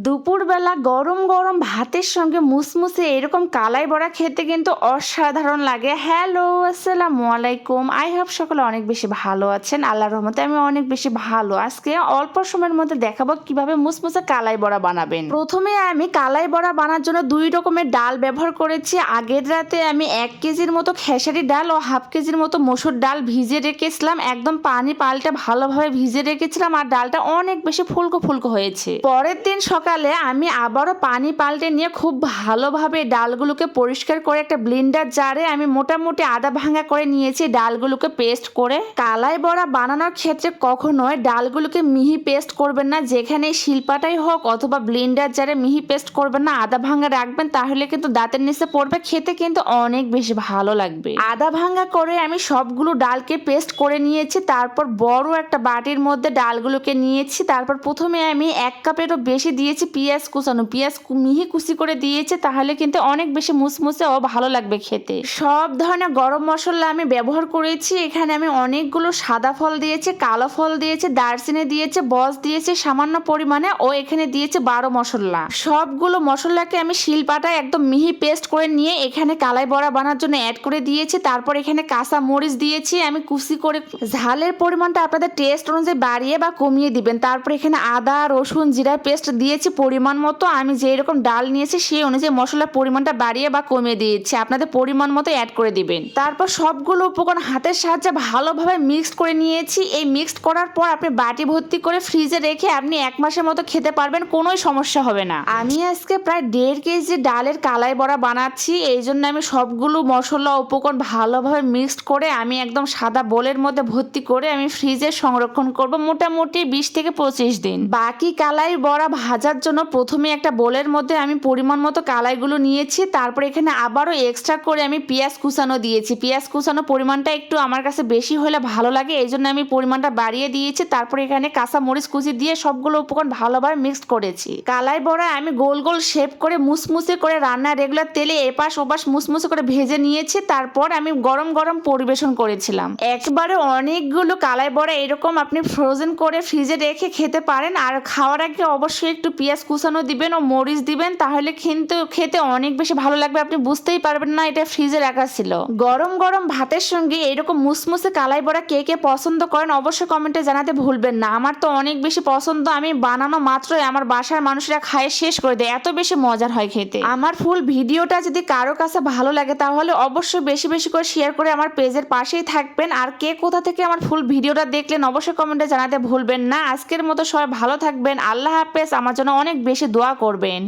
দুপুরবেলা গরম গরম ভাতের সঙ্গে মুসমুসে এরকম কালাই বড়া খেতে কিন্তু অসাধারণ লাগে। হ্যালো, আসসালামু আলাইকুম। আই হোপ সকলে অনেক বেশি ভালো আছেন। আল্লাহর রহমতে আমি অনেক বেশি ভালো। আজকে অল্প সময়ের মধ্যে দেখাবো কিভাবে মুসমুসে কালাই বড়া বানাবেন। প্রথমে আমি কালাই বড়া বানার জন্য 2 রকমের ডাল ব্যবহার করেছি। আগের রাতে আমি 1 কেজির মতো খেসারি ডাল ও হাফ কেজির মতো মসুর ডাল ভিজিয়ে রেখেছিলাম। একদম পানি পাল্টে ভালোভাবে ভিজিয়ে রেখেছিলাম আর ডালটা অনেক বেশি ফুলকো ফুলকো হয়েছে। পরের দিন সকালে আমি আবারও পানি পাল্টে নিয়ে খুব ভালোভাবে ডালগুলোকে পরিষ্কার করে একটা ব্লেন্ডার জারে আমি মোটামুটি আধা ভাঙা করে নিয়েছি ডালগুলোকে পেস্ট করে। কালাই বড়া বানানোর ক্ষেত্রে কখনোই ডালগুলোকে মিহি পেস্ট করবেন না, যেখানে শিলপাটাই হোক অথবা ব্লেন্ডার জারে মিহি পেস্ট করবেন না, আধা ভাঙা রাখবেন, তাহলে কিন্তু দাঁতের নিচে পড়বে, খেতে কিন্তু অনেক বেশি ভালো লাগবে। আধা ভাঙা করে আমি সবগুলো ডালকে পেস্ট করে নিয়েছি। তারপর বড় একটা বাটির মধ্যে ডালগুলোকে নিয়েছি। তারপর প্রথমে আমি 1 কাপেরও বেশি দিয়েছি পেঁয়াজ কুচানো, পেঁয়াজ মিহি কুচি করে দিয়েছি, তাহলে কিন্তু অনেক বেশি মুসমুসে ও ভালো লাগবে খেতে। সব ধরনের গরম মশলা আমি ব্যবহার করেছি। এখানে আমি অনেকগুলো সাদা ফল দিয়েছি, কালো ফল দিয়েছি, দারচিনি দিয়েছি, বস দিয়েছি সামান্য পরিমাণে, ও এখানে দিয়েছি 12 মশলা। সবগুলো মশলাকে আমি শিলপাটায় একদম মিহি পেস্ট করে নিয়ে এখানে কালাই বড়া বানার জন্য অ্যাড করে দিয়েছি। তারপর এখানে কাঁচা মরিচ দিয়েছি আমি কুচি করে। ঝালের পরিমাণটা আপনাদের টেস্ট অনুযায়ী বাড়িয়ে বা কমিয়ে দিবেন। তারপর এখানে আদা রসুন জিরা পেস্ট দিয়েছি পরিমাণ মতো। আমি যেই রকম ডাল নিয়েছি সেই অনুযায়ী মশলার পরিমাণটা বাড়িয়ে বা কমিয়ে দিয়েছি, আপনাদের পরিমাণ মতো অ্যাড করে দিবেন। তারপর সবগুলো উপকরণ হাতের সাহায্যে ভালোভাবে মিক্সড করে নিয়েছি। এই মিক্সড করার পর আপনি বাটি ভর্তি করে ফ্রিজে রেখে আপনি 1 মাসের মতো খেতে পারবেন, কোনোই সমস্যা হবে না। আমি আজকে প্রায় 1.5 কেজি ডালের কালাই বড়া বানাচ্ছি, এই জন্য আমি সবগুলো মশলা উপকরণ ভালোভাবে মিক্সড করে আমি একদম সাদা বোলের মধ্যে ভর্তি করে আমি ফ্রিজে সংরক্ষণ করব মোটামুটি 20 থেকে 25 দিন। বাকি কালাই বড়া ভাজার জন্য প্রথমে একটা বোলের মধ্যে আমি পরিমাণ মতো কালাইগুলো নিয়েছি। তারপর এখানে আবারও এক্সট্রা করে আমি পেঁয়াজ কুচানো দিয়েছি। পেঁয়াজ কুচানো পরিমাণটা একটু আমার কাছে বেশি হলে ভালো লাগে, এই জন্য আমি পরিমাণটা বাড়িয়ে দিয়েছি। তারপর এখানে কাঁচা মরিচ কুচি দিয়ে সবগুলো উপকরণ ভালোভাবে মিক্সড করেছি। কালাই বড়া আমি গোল গোল শেপ করে মুসমুসে করে রান্নার রেগুলার তেলে এপাশ ওপাশ মুসমুসে করে ভেজে নিয়েছি। তারপর আমি গরম গরম পরিবেশন করেছিলাম। একবারে অনেকগুলো কালাই বড়া এরকম আপনি ফ্রোজেন করে ফ্রিজে রেখে খেতে পারেন। আর খাওয়ার আগে অবশ্যই একটু পেঁয়াজ কুচানো দিবেন ও মরিচ দিবেন, তাহলে কিন্তু খেতে অনেক বেশি ভালো লাগবে, আপনি বুঝতেই পারবেন না এটা ফ্রিজে রাখা ছিল। গরম গরম ভাতের সঙ্গে এরকম মুসমুসে কালাই বড়া কে কে পছন্দ করেন অবশ্যই কমেন্টে জানাতে ভুলবেন না। আমার তো অনেক বেশি পছন্দ, আমি বানানো মাত্রই আমার বাসার মানুষরা খায় শেষ করে দেয়, এত বেশি মজার হয় খেতে। আমার ফুল ভিডিওটা যদি কারো কাছে ভালো লাগে তাহলে অবশ্যই বেশি বেশি করে শেয়ার করে আমার পেজের পাশেই থাকবেন। আর কে কোথা থেকে আমার ফুল ভিডিওটা দেখলেন অবশ্যই কমেন্টে জানাতে ভুলবেন না। আজকের মতো সবাই ভালো থাকবেন, আল্লাহ হাফেজ। আমার জন্য অনেক বেশি দোয়া করবেন।